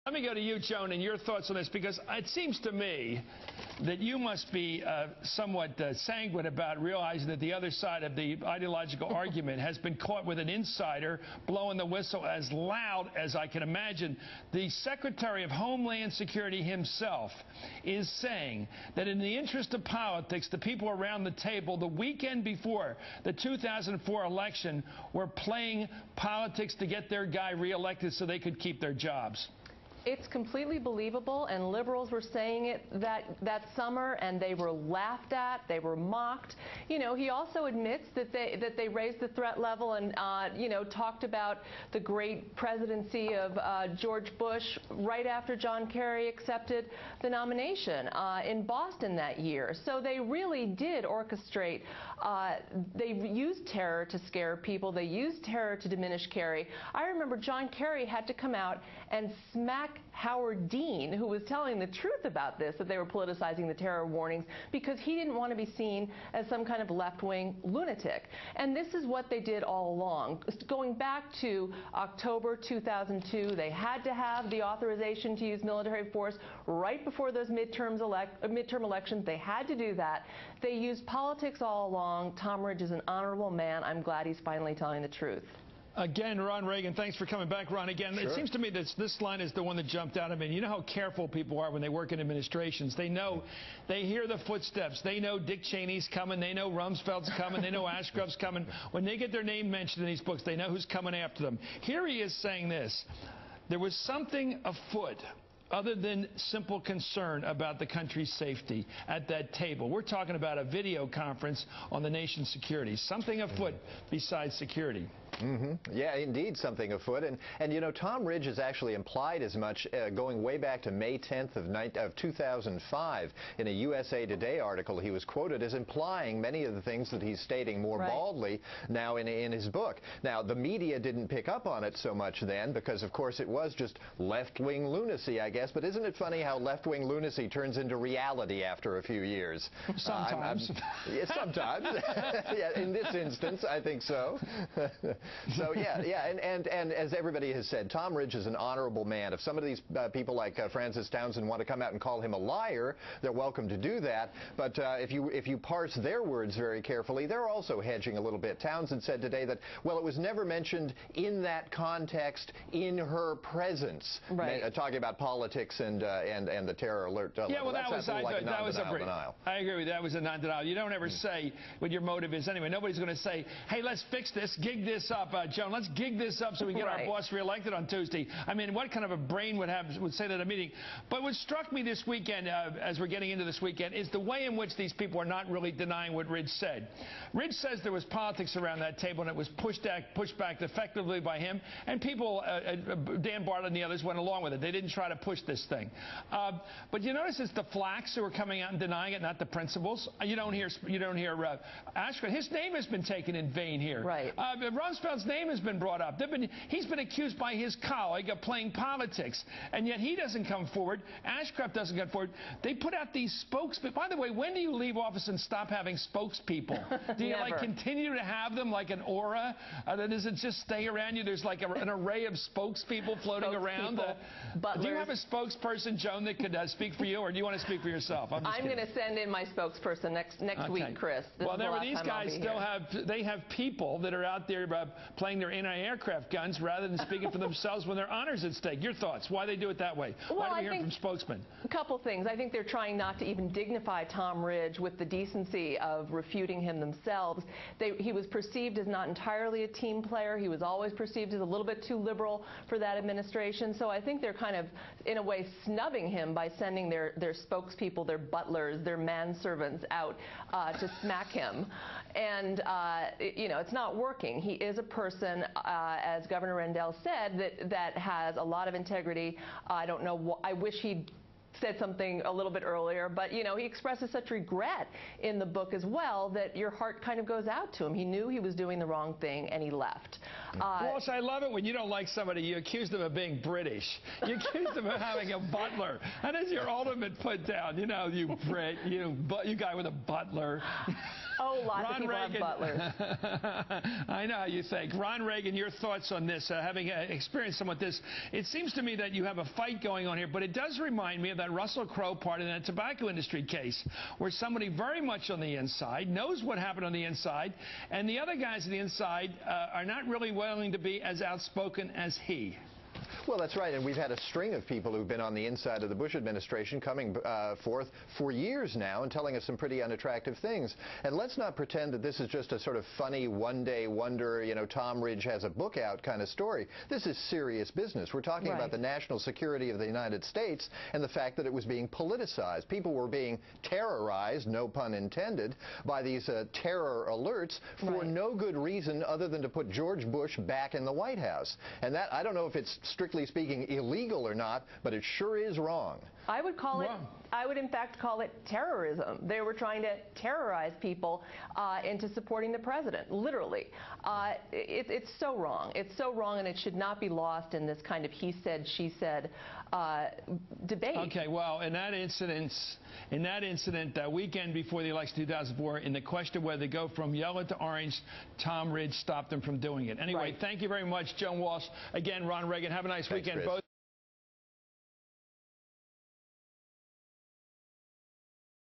Let me go to you, Joan, and your thoughts on this, because it seems to me that you must be somewhat sanguine about realizing that the other side of the ideological argument has been caught with an insider blowing the whistle as loud as I can imagine. The Secretary of Homeland Security himself is saying that in the interest of politics, the people around the table the weekend before the 2004 election were playing politics to get their guy reelected so they could keep their jobs. It's completely believable, and liberals were saying it that summer, and they were laughed at, they were mocked. You know, he also admits that they raised the threat level and you know, talked about the great presidency of George Bush right after John Kerry accepted the nomination in Boston that year. So they really did orchestrate. They used terror to scare people. They used terror to diminish Kerry. I remember John Kerry had to come out and smack Howard Dean, who was telling the truth about this, that they were politicizing the terror warnings, because he didn't want to be seen as some kind of left-wing lunatic. And this is what they did all along. Going back to October 2002, they had to have the authorization to use military force right before those midterm elections. They had to do that. They used politics all along. Tom Ridge is an honorable man. I'm glad he's finally telling the truth. Again, Ron Reagan, thanks for coming back. Ron, again, It seems to me that this line is the one that jumped out. I mean, you know how careful people are when they work in administrations. They know, they hear the footsteps. They know Dick Cheney's coming. They know Rumsfeld's coming. They know Ashcroft's coming. When they get their name mentioned in these books, they know who's coming after them. Here he is saying this. There was something afoot other than simple concern about the country's safety at that table. We're talking about a video conference on the nation's security. Something afoot besides security. Yeah, indeed, something afoot. And you know, Tom Ridge has actually implied as much going way back to May 10th of 2005 in a USA Today article. He was quoted as implying many of the things that he's stating more baldly now in his book. Now, the media didn't pick up on it so much then because, of course, it was just left-wing lunacy, I guess. But isn't it funny how left-wing lunacy turns into reality after a few years? Sometimes. Yeah, sometimes. Yeah, in this instance, I think so. So yeah, and as everybody has said, Tom Ridge is an honorable man. If some of these people like Francis Townsend want to come out and call him a liar, they're welcome to do that. But if you parse their words very carefully, they're also hedging a little bit. Townsend said today that, well, it was never mentioned in that context in her presence, talking about politics and the terror alert. Yeah, well, that was I agree with you. That was a non-denial. You don't ever say what your motive is anyway. Nobody's going to say, hey, let's fix this, gig this up, Joan. Let's gig this up so we get our boss reelected on Tuesday. I mean, what kind of a brain would say that at a meeting? But what struck me this weekend, as we're getting into this weekend, is the way in which these people are not really denying what Ridge said. Ridge says there was politics around that table, and it was pushed back effectively by him, and people, Dan Bartlett and the others, went along with it. They didn't try to push this thing. But you notice it's the flacks who are coming out and denying it, not the principals. You don't hear Ashcroft. His name has been taken in vain here. Right. Rumsfeld's name has been brought up. He's been accused by his colleague of playing politics, and yet he doesn't come forward. Ashcroft doesn't come forward. They put out these spokespeople. By the way, when do you leave office and stop having spokespeople? Do you like continue to have them like an aura? Does it just stay around you? There's like an array of spokespeople floating around. Do you have a spokesperson, Joan, that could speak for you, or do you want to speak for yourself? I'm going to send in my spokesperson next week, Chris. Well, these guys still have people that are out there playing their anti-aircraft guns rather than speaking for themselves when their honor's at stake. Your thoughts? Why they do it that way? Well, Why do we hear from spokesmen? A couple things. I think they're trying not to even dignify Tom Ridge with the decency of refuting him themselves. He was perceived as not entirely a team player. He was always perceived as a little bit too liberal for that administration. So I think they're kind of, in a way, snubbing him by sending their spokespeople, their butlers, their manservants out to smack him. And, you know, it's not working. He is a person, as Governor Rendell said, that has a lot of integrity. I don't know. I wish he'd said something a little bit earlier, but he expresses such regret in the book as well that your heart kind of goes out to him. He knew he was doing the wrong thing and he left. Walsh, I love it when you don't like somebody, you accuse them of being British. You accuse them of having a butler. And that's your ultimate put down. You Brit, you guy with a butler. Oh, lots of people Reagan, have butlers. I know how you think. Ron Reagan, your thoughts on this, having experienced some with this. It seems to me that you have a fight going on here, but it does remind me of that Russell Crowe part in that tobacco industry case, where somebody very much on the inside knows what happened on the inside, and the other guys on the inside are not really willing to be as outspoken as he. Well, that's right, and we've had a string of people who've been on the inside of the Bush administration coming forth for years now and telling us some pretty unattractive things. And let's not pretend that this is just a sort of funny one-day wonder, Tom Ridge has a book out kind of story. This is serious business. We're talking about the national security of the United States and the fact that it was being politicized. People were being terrorized, no pun intended, by these terror alerts for no good reason other than to put George Bush back in the White House. And that, I don't know if it's strictly speaking illegal or not, but it sure is wrong. I would call it, I would in fact call it terrorism. They were trying to terrorize people into supporting the president, literally. It's so wrong. It's so wrong, and it should not be lost in this kind of he said, she said debate. Okay, well, in that incident, that weekend before the election 2004, in the question of whether to go from yellow to orange, Tom Ridge stopped them from doing it. Anyway, thank you very much, Joan Walsh. Again, Ron Reagan. Have a nice weekend. Both